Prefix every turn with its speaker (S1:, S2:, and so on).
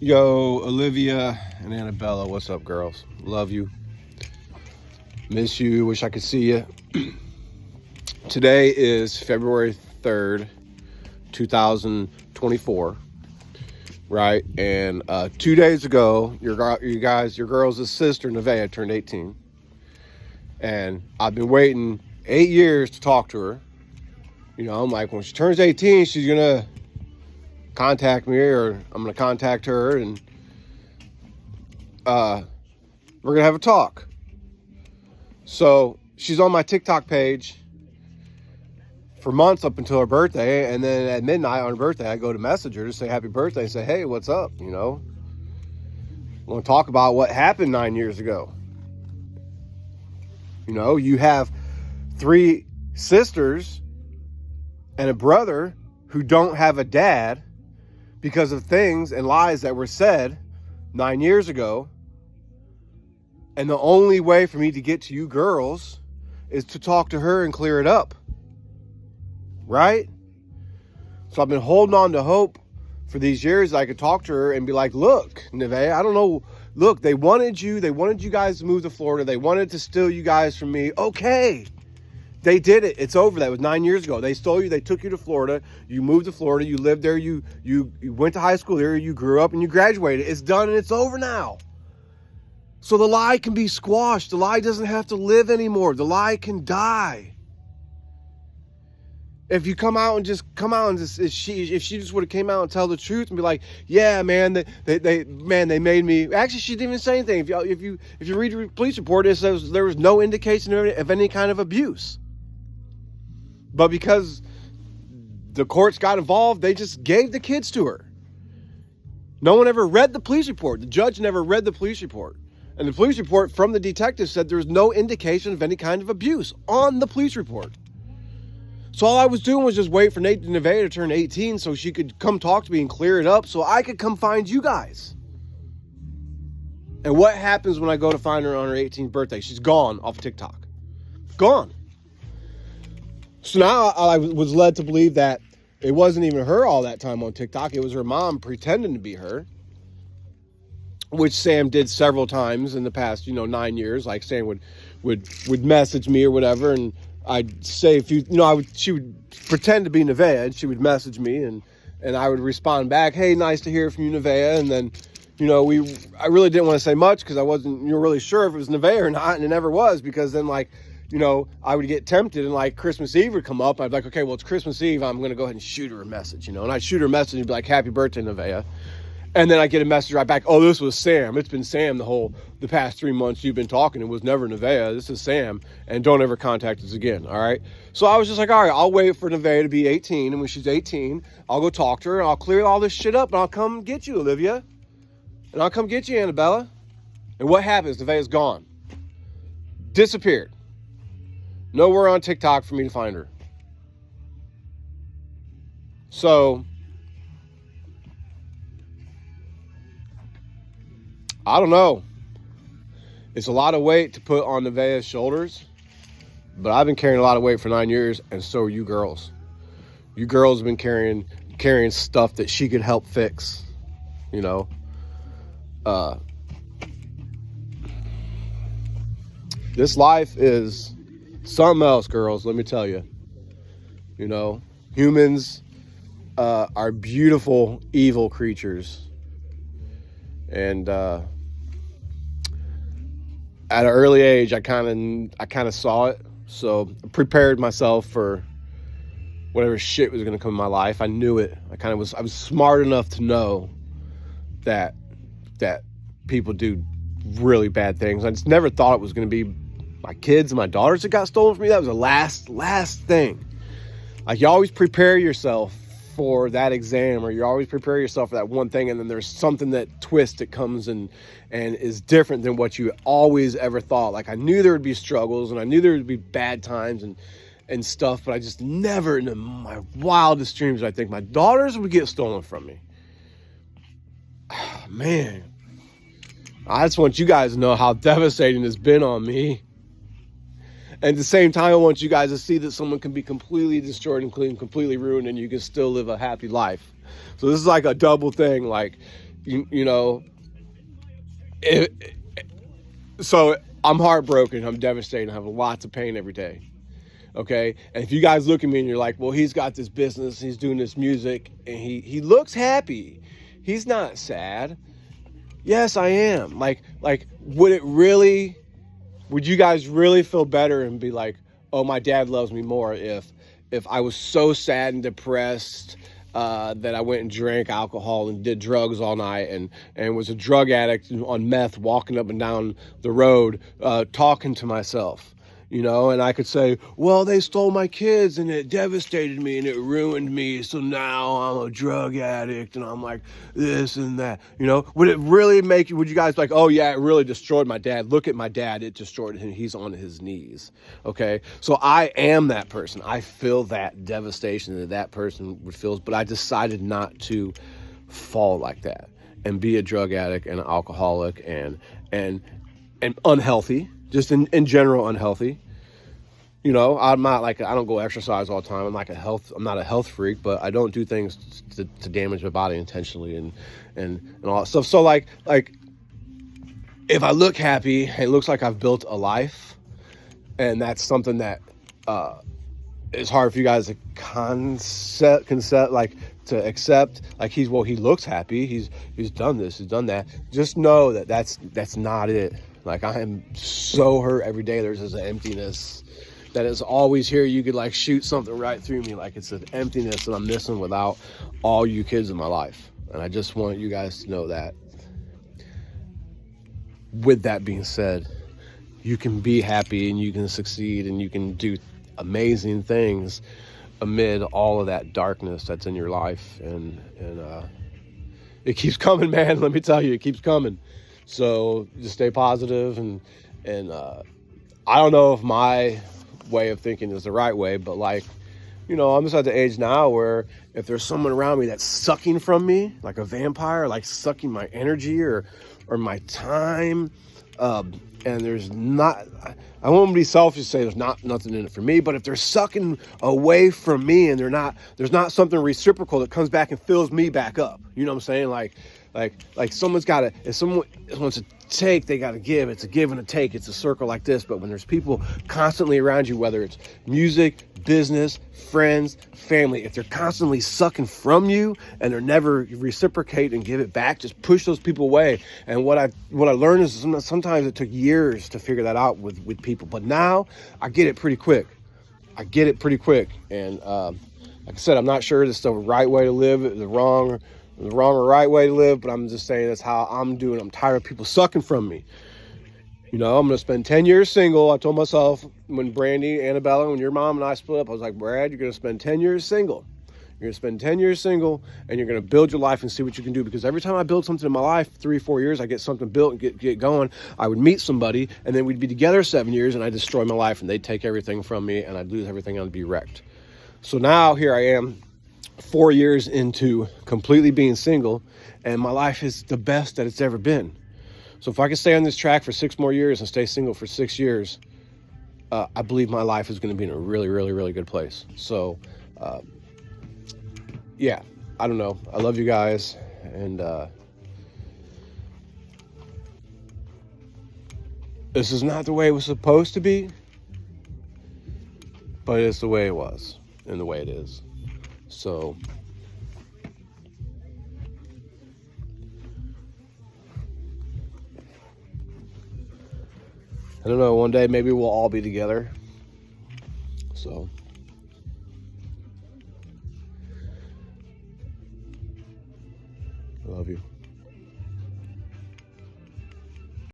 S1: Yo, Olivia and Annabella, what's up, girls? Love you. Miss you. Wish I could see you. Today is February 3rd, 2024, right? And 2 days ago, your girls' sister, Nevaeh, turned 18. And I've been waiting 8 years to talk to her. You know, I'm like, when she turns 18, she's going to contact me, or I'm going to contact her, and we're going to have a talk. So she's on my TikTok page for months up until her birthday, and then at midnight on her birthday, I go to message her to say happy birthday and say, hey, what's up? You know, I want to talk about what happened 9 years ago. You know, you have 3 sisters and a brother who don't have a dad because of things and lies that were said 9 years ago. And the only way for me to get to you girls is to talk to her and clear it up. Right? So I've been holding on to hope for these years that I could talk to her and be like, look, Nevaeh, I don't know. Look, they wanted you guys to move to Florida. They wanted to steal you guys from me. Okay. They did it. It's over. That was 9 years ago. They stole you. They took you to Florida. You moved to Florida. You lived there. You went to high school there. You grew up and you graduated. It's done and it's over now. So the lie can be squashed. The lie doesn't have to live anymore. The lie can die. If you if she just would have came out and tell the truth and be like, yeah, man, they made me. Actually, she didn't even say anything. If you read the police report, it says there was no indication of any kind of abuse. But because the courts got involved, they just gave the kids to her. No one ever read the police report. The judge never read the police report. And the police report from the detective said there was no indication of any kind of abuse on the police report. So all I was doing was just wait for Nevaeh to turn 18 so she could come talk to me and clear it up so I could come find you guys. And what happens when I go to find her on her 18th birthday? She's gone off TikTok. Gone. So now I was led to believe that it wasn't even her all that time on TikTok. It was her mom pretending to be her, which Sam did several times in the past, 9 years. Like Sam would message me or whatever, and I'd say she would pretend to be Nevaeh, and she would message me, and I would respond back, hey, nice to hear from you, Nevaeh. And then, I really didn't want to say much because I wasn't really sure if it was Nevaeh or not, and it never was, because then I would get tempted, and Christmas Eve would come up. I'd be like, okay, well, it's Christmas Eve. I'm going to go ahead and shoot her a message, and I'd shoot her a message and be like, happy birthday, Nevaeh. And then I get a message right back, oh, this was Sam. It's been Sam the past 3 months you've been talking. It was never Nevaeh. This is Sam. And don't ever contact us again, all right? So I was just like, all right, I'll wait for Nevaeh to be 18. And when she's 18, I'll go talk to her, and I'll clear all this shit up, and I'll come get you, Olivia. And I'll come get you, Annabella. And what happens? Nevaeh's gone. Disappeared. Nowhere on TikTok for me to find her. So I don't know. It's a lot of weight to put on Nevaeh's shoulders, but I've been carrying a lot of weight for 9 years, and so are you girls. You girls have been carrying stuff that she could help fix, This life is something else, girls, let me tell you. Humans are beautiful, evil creatures. And at an early age, I kind of saw it. So I prepared myself for whatever shit was going to come in my life. I knew it. I was smart enough to know that people do really bad things. I just never thought it was going to be my kids and my daughters that got stolen from me. That was the last thing. You always prepare yourself for that exam, or you always prepare yourself for that one thing, and then there's something that twists that comes and is different than what you always ever thought. I knew there would be struggles, and I knew there would be bad times and stuff, but I just never in my wildest dreams I think my daughters would get stolen from me. Man, I just want you guys to know how devastating it's been on me. And at the same time, I want you guys to see that someone can be completely destroyed and completely ruined, and you can still live a happy life. So this is like a double thing. you know, so I'm heartbroken. I'm devastated. I have lots of pain every day. Okay. And if you guys look at me and you're like, well, he's got this business, he's doing this music, and he looks happy. He's not sad. Yes, I am. Like, would you guys really feel better and be like, oh, my dad loves me more if I was so sad and depressed that I went and drank alcohol and did drugs all night and was a drug addict on meth, walking up and down the road, talking to myself, and I could say, well, they stole my kids and it devastated me and it ruined me. So now I'm a drug addict and I'm like this and that, would it really would you guys like, oh yeah, it really destroyed my dad. Look at my dad. It destroyed him. He's on his knees. Okay. So I am that person. I feel that devastation that person would feel, but I decided not to fall like that and be a drug addict and an alcoholic and unhealthy, just in general unhealthy. I'm not like, I don't go exercise all the time. I'm not a health freak, but I don't do things to damage my body intentionally and all that stuff. So like if I look happy, it looks like I've built a life, and that's something that is hard for you guys to concept, like to accept. Like he looks happy. He's done this, he's done that. Just know that that's not it. Like I am so hurt every day. There's this emptiness that is always here. You could like shoot something right through me. Like it's an emptiness that I'm missing without all you kids in my life. And I just want you guys to know that. With that being said, you can be happy and you can succeed and you can do amazing things amid all of that darkness that's in your life. And it keeps coming, man. Let me tell you, it keeps coming. So just stay positive and I don't know if my way of thinking is the right way, but like, I'm just at the age now where if there's someone around me that's sucking from me like a vampire, like sucking my energy or my time, and there's not, I won't be selfish to say there's nothing in it for me, but if they're sucking away from me and there's not something reciprocal that comes back and fills me back up, you know what I'm saying? Like someone's got to, if someone wants to take, they got to give. It's a give and a take. It's a circle like this. But when there's people constantly around you, whether it's music, business, friends, family, if they're constantly sucking from you and they're never reciprocate and give it back, just push those people away. And what I learned is sometimes it took years to figure that out with people. But now I get it pretty quick. And like I said, I'm not sure this is the right way to live, the wrong or right way to live, but I'm just saying that's how I'm doing. I'm tired of people sucking from me. I'm going to spend 10 years single. I told myself when Annabella, when your mom and I split up, I was like, Brad, you're going to spend 10 years single. You're going to spend 10 years single, and you're going to build your life and see what you can do. Because every time I build something in my life, 3 or 4 years, I get something built and get going. I would meet somebody, and then we'd be together 7 years, and I'd destroy my life, and they'd take everything from me, and I'd lose everything, and I'd be wrecked. So now here I am, 4 years into completely being single, and my life is the best that it's ever been. So if I can stay on this track for 6 more years and stay single for 6 years, I believe my life is going to be in a really, really, really good place. So, yeah, I don't know. I love you guys, and this is not the way it was supposed to be, but it's the way it was and the way it is. So I don't know, one day maybe we'll all be together. So I love you.